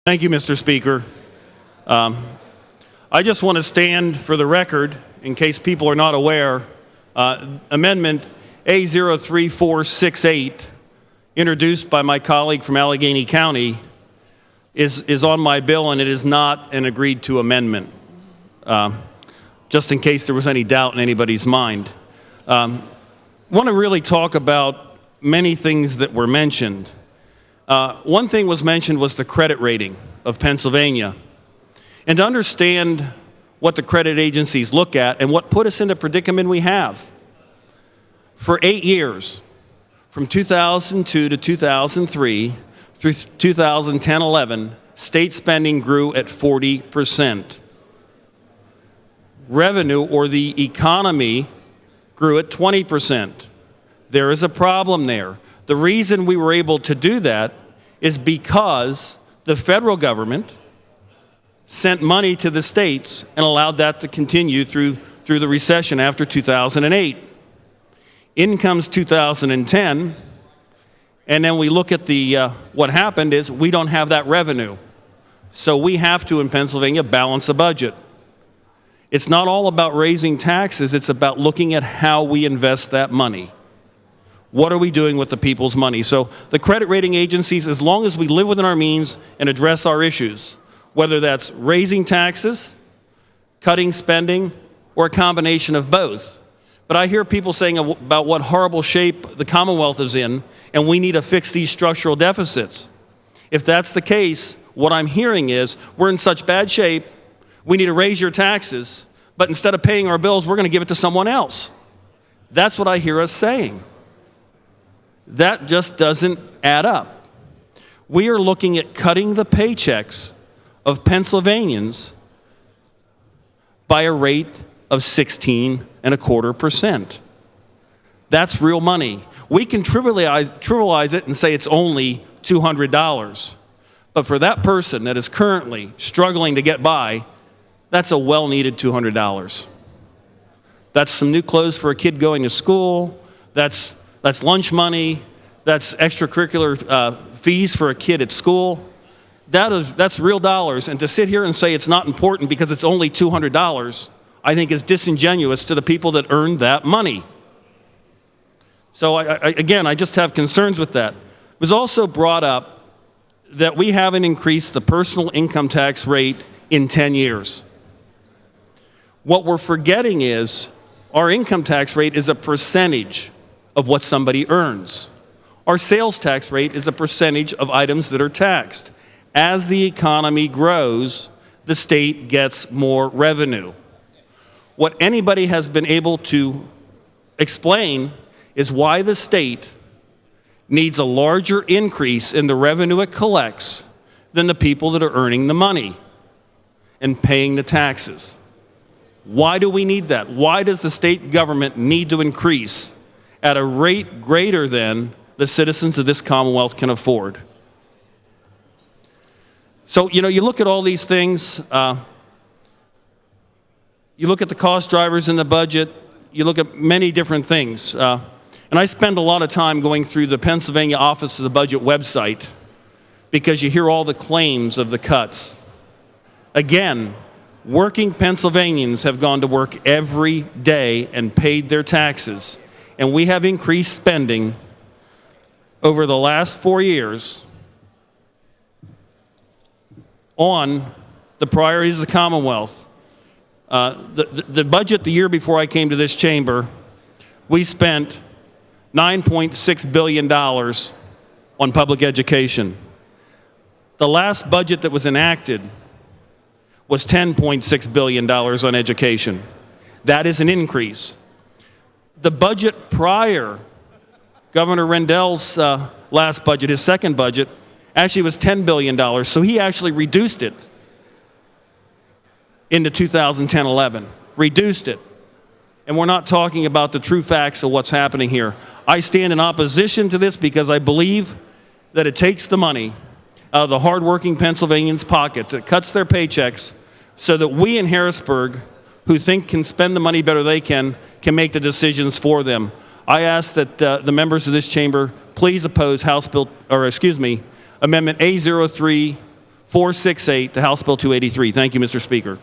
Thank you, Mr. Speaker. I just want to stand for the record, in case people are not aware, Amendment A03468, introduced by my colleague from Allegheny County, is on my bill, and it is not an agreed-to amendment, just in case there was any doubt in anybody's mind. I want to really talk about many things that were mentioned. One thing was mentioned was the credit rating of Pennsylvania. And to understand what the credit agencies look at and what put us in the predicament we have. For 8 years, from 2002 to 2003 through 2010-11, state spending grew at 40%. Revenue, or the economy, grew at 20%. There is a problem there. The reason we were able to do that is because the federal government sent money to the states and allowed that to continue through the recession after 2008. In comes 2010, and then we look at what happened is we don't have that revenue. So we have to, in Pennsylvania, balance a budget. It's not all about raising taxes, it's about looking at how we invest that money. What are we doing with the people's money? So the credit rating agencies, as long as we live within our means and address our issues, whether that's raising taxes, cutting spending, or a combination of both. But I hear people saying about what horrible shape the Commonwealth is in, and we need to fix these structural deficits. If that's the case, what I'm hearing is we're in such bad shape, we need to raise your taxes, but instead of paying our bills, we're going to give it to someone else. That's what I hear us saying. That just doesn't add up. We are looking at cutting the paychecks of Pennsylvanians by a rate of 16.25%. That's real money. We can trivialize it and say it's only $200. But for that person that is currently struggling to get by, that's a well-needed $200. That's some new clothes for a kid going to school. That's lunch money. That's extracurricular fees for a kid at school. That's real dollars. And to sit here and say it's not important because it's only $200, I think is disingenuous to the people that earned that money. So again, I just have concerns with that. It was also brought up that we haven't increased the personal income tax rate in 10 years. What we're forgetting is our income tax rate is a percentage of what somebody earns. Our sales tax rate is a percentage of items that are taxed. As the economy grows, the state gets more revenue. What anybody has been able to explain is why the state needs a larger increase in the revenue it collects than the people that are earning the money and paying the taxes. Why do we need that? Why does the state government need to increase at a rate greater than the citizens of this Commonwealth can afford? So, you look at all these things, you look at the cost drivers in the budget, you look at many different things. And I spend a lot of time going through the Pennsylvania Office of the Budget website because you hear all the claims of the cuts. Again, working Pennsylvanians have gone to work every day and paid their taxes. And we have increased spending over the last 4 years on the priorities of the Commonwealth. The budget the year before I came to this chamber, we spent $9.6 billion on public education. The last budget that was enacted was $10.6 billion on education. That is an increase. The budget prior, Governor Rendell's last budget, his second budget, actually was $10 billion, so he actually reduced it into 2010-11, reduced it. And we're not talking about the true facts of what's happening here. I stand in opposition to this because I believe that it takes the money out of the hardworking Pennsylvanians' pockets. It cuts their paychecks so that we in Harrisburg, who think can spend the money better they can make the decisions for them. I ask that the members of this chamber please oppose Amendment A03468 468 to House Bill 283. Thank you, Mr. Speaker.